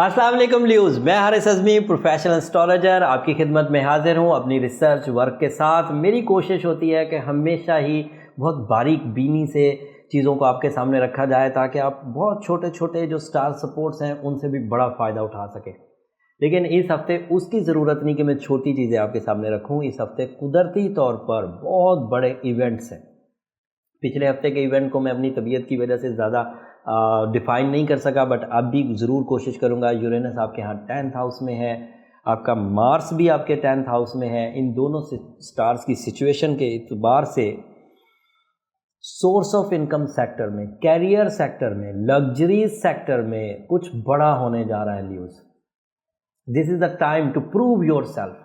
अस्सलाम वालेकुम लियोज़, मैं हारिस अज़मी प्रोफेशनल एस्ट्रोलॉजर आपकी खिदमत में हाजिर हूँ अपनी रिसर्च वर्क के साथ। मेरी कोशिश होती है कि हमेशा ही बहुत बारीक बीनी से चीज़ों को आपके सामने रखा जाए ताकि आप बहुत छोटे छोटे जो स्टार सपोर्ट्स हैं उनसे भी बड़ा फ़ायदा उठा सकें। लेकिन इस हफ़्ते उसकी ज़रूरत नहीं कि मैं छोटी चीज़ें आपके सामने रखूँ। इस हफ़्ते कुदरती तौर पर बहुत बड़े इवेंट्स हैं। पिछले हफ्ते के इवेंट को मैं अपनी तबीयत की वजह से ज़्यादा डिफ़ाइन नहीं कर सका, बट अब भी ज़रूर कोशिश करूँगा। यूरेनस आपके यहाँ 10th हाउस में है, आपका मार्स भी आपके 10th हाउस में है। इन दोनों स्टार्स की सिचुएशन के एतबार से सोर्स ऑफ इनकम सेक्टर में, कैरियर सेक्टर में, लग्जरी सेक्टर में कुछ बड़ा होने जा रहा है Leos. This is the time to prove yourself.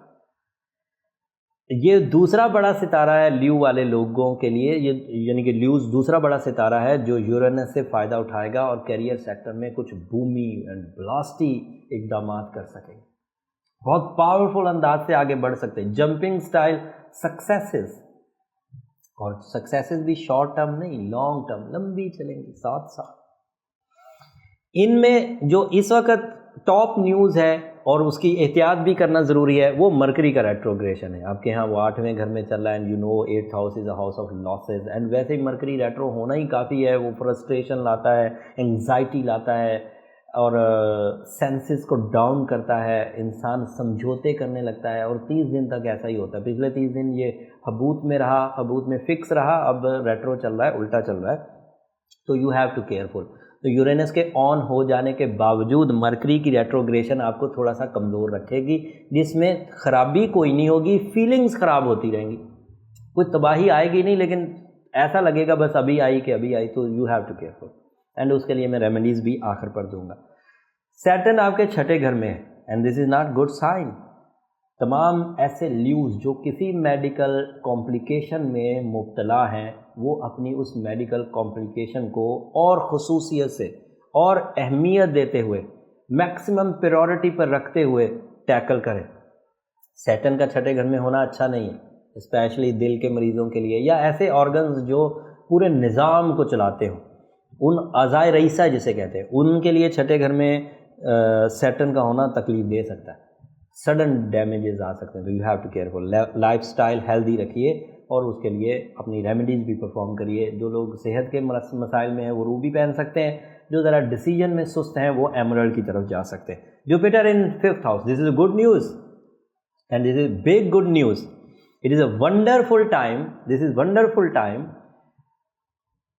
ये दूसरा बड़ा सितारा है ल्यू वाले लोगों के लिए, ये यानी कि ल्यूज़ दूसरा बड़ा सितारा है जो यूरेनस से फ़ायदा उठाएगा और कैरियर सेक्टर में कुछ बूमी एंड ब्लास्टी इक़दामात कर सकेंगे। बहुत पावरफुल अंदाज से आगे बढ़ सकते हैं, जंपिंग स्टाइल सक्सेसेस, और सक्सेसेस भी शॉर्ट टर्म नहीं, लॉन्ग टर्म, लंबी चलेंगी 7 साल। इनमें जो इस वक्त टॉप न्यूज़ है और उसकी एहतियात भी करना ज़रूरी है, वो मरकरी का रेट्रोग्रेशन है। आपके यहाँ वो 8वें घर में चल रहा है, and you know 8th house is a house of losses. And वैसे ही मरकरी रेट्रो होना ही काफ़ी है, वो फ्रस्ट्रेशन लाता है, एंग्जाइटी लाता है और सेंसेस को डाउन करता है, इंसान समझौते करने लगता है। और 30 दिन तक ऐसा ही होता है। पिछले 30 दिन ये हबूत में रहा, हबूत में फिक्स रहा, अब रेट्रो चल रहा है, उल्टा चल रहा है। तो यू हैव टू केयरफुल। तो यूरेनस के ऑन हो जाने के बावजूद मरकरी की रेट्रोग्रेशन आपको थोड़ा सा कमज़ोर रखेगी, जिसमें ख़राबी कोई नहीं होगी, फीलिंग्स ख़राब होती रहेंगी, कोई तबाही आएगी नहीं, लेकिन ऐसा लगेगा बस अभी आई कि अभी आई। तो you have to careful, and उसके लिए मैं रेमेडीज़ भी आखिर पर दूंगा। सैटर्न आपके 6ठे घर में है, and this is not good sign. तमाम ऐसे ल्यूज़ जो किसी मेडिकल कॉम्प्लिकेशन में मुब्तला हैं, वो अपनी उस मेडिकल कॉम्प्लिकेशन को और ख़ुसूसियत से और अहमियत देते हुए, मैक्सिमम प्रायोरिटी पर रखते हुए टैकल करें। सैटर्न का 6ठे घर में होना अच्छा नहीं है, स्पेशली दिल के मरीज़ों के लिए या ऐसे ऑर्गन्स जो पूरे निज़ाम को चलाते हों, उन अज़ाए रईसा जिसे कहते हैं, उनके लिए 6ठे घर में सैटर्न का होना तकलीफ़ दे सकता है, सडन डैमेजेस आ सकते हैं। तो you have to careful. Life style healthy रखिए और उसके लिए अपनी रेमेडीज़ भी परफॉर्म करिए। जो लोग सेहत के मसाइल में हैं वो रूबी पहन सकते हैं, जो ज़रा डिसीजन में सुस्त हैं वो एमरल्ड की तरफ जा सकते हैं। Jupiter in 5th house, this is good news and this is big good news. It is a wonderful time, this is wonderful time.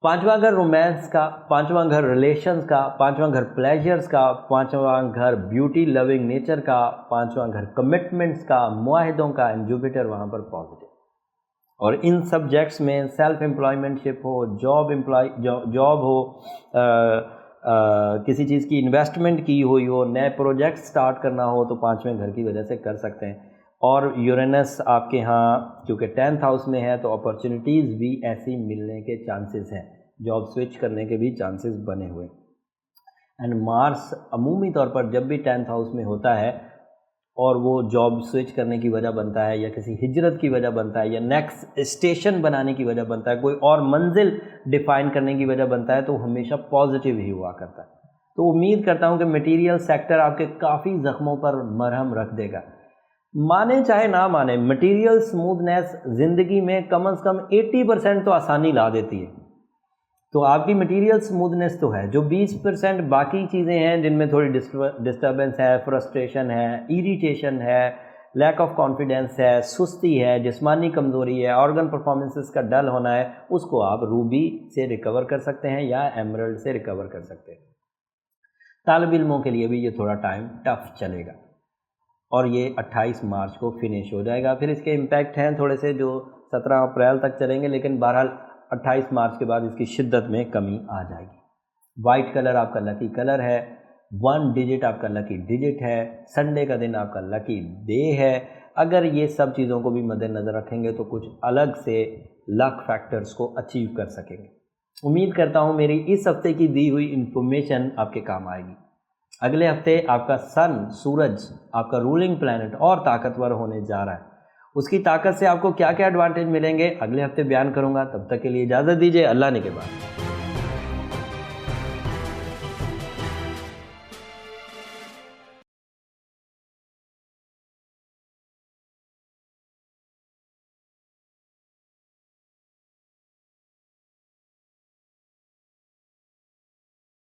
5वां घर रोमांस का, 5वां घर रिलेशंस का, 5वां घर प्लेजर्स का, 5वां घर ब्यूटी लविंग नेचर का, 5वां घर कमिटमेंट्स का, मुआहिदों का, एंड जुपिटर वहाँ पर पॉजिटिव। और इन सब्जेक्ट्स में सेल्फ एम्प्लॉयमेंटशिप हो, जॉब हो, किसी चीज़ की इन्वेस्टमेंट की हुई हो, नए प्रोजेक्ट स्टार्ट करना हो, तो 5वें घर की वजह से कर सकते हैं। और यूरेनस आपके यहाँ क्योंकि 10th हाउस में है तो अपॉर्चुनिटीज़ भी ऐसी मिलने के चांसेस हैं, जॉब स्विच करने के भी चांसेस बने हुए। एंड मार्स अमूमी तौर पर जब भी 10th हाउस में होता है और वो जॉब स्विच करने की वजह बनता है या किसी हिजरत की वजह बनता है या नेक्स्ट स्टेशन बनाने की वजह बनता है, कोई और मंजिल डिफ़ाइन करने की वजह बनता है, तो हमेशा पॉजिटिव ही हुआ करता है। तो उम्मीद करता हूँ कि मटीरियल सेक्टर आपके काफ़ी ज़ख्मों पर मरहम रख देगा। माने चाहे ना माने, मटेरियल स्मूथनेस ज़िंदगी में कम से कम 80% तो आसानी ला देती है। तो आपकी मटेरियल स्मूथनेस तो है, जो 20% बाकी चीज़ें हैं जिनमें थोड़ी डिस्टर्बेंस है, फ्रस्ट्रेशन है, इरिटेशन है, लैक ऑफ कॉन्फिडेंस है, सुस्ती है, जिस्मानी कमज़ोरी है, ऑर्गन परफॉर्मेंसेस का डल होना है, उसको आप रूबी से रिकवर कर सकते हैं या एमरल्ड से रिकवर कर सकते हैं। तालिब इल्मों के लिए भी ये थोड़ा टाइम टफ चलेगा और ये 28 मार्च को फिनिश हो जाएगा। फिर इसके इम्पैक्ट हैं थोड़े से जो 17 अप्रैल तक चलेंगे, लेकिन बहरहाल 28 मार्च के बाद इसकी शिद्दत में कमी आ जाएगी। वाइट कलर आपका लकी कलर है, 1 डिजिट आपका लकी डिजिट है, संडे का दिन आपका लकी डे है। अगर ये सब चीज़ों को भी मद्देनज़र रखेंगे तो कुछ अलग से लक फैक्टर्स को अचीव कर सकेंगे। उम्मीद करता हूँ मेरी इस हफ्ते की दी हुई इन्फॉर्मेशन आपके काम आएगी। अगले हफ्ते आपका सन, सूरज, आपका रूलिंग प्लैनेट और ताकतवर होने जा रहा है। उसकी ताकत से आपको क्या क्या एडवांटेज मिलेंगे अगले हफ्ते बयान करूंगा। तब तक के लिए इजाज़त दीजिए, अल्लाह ने के बाद।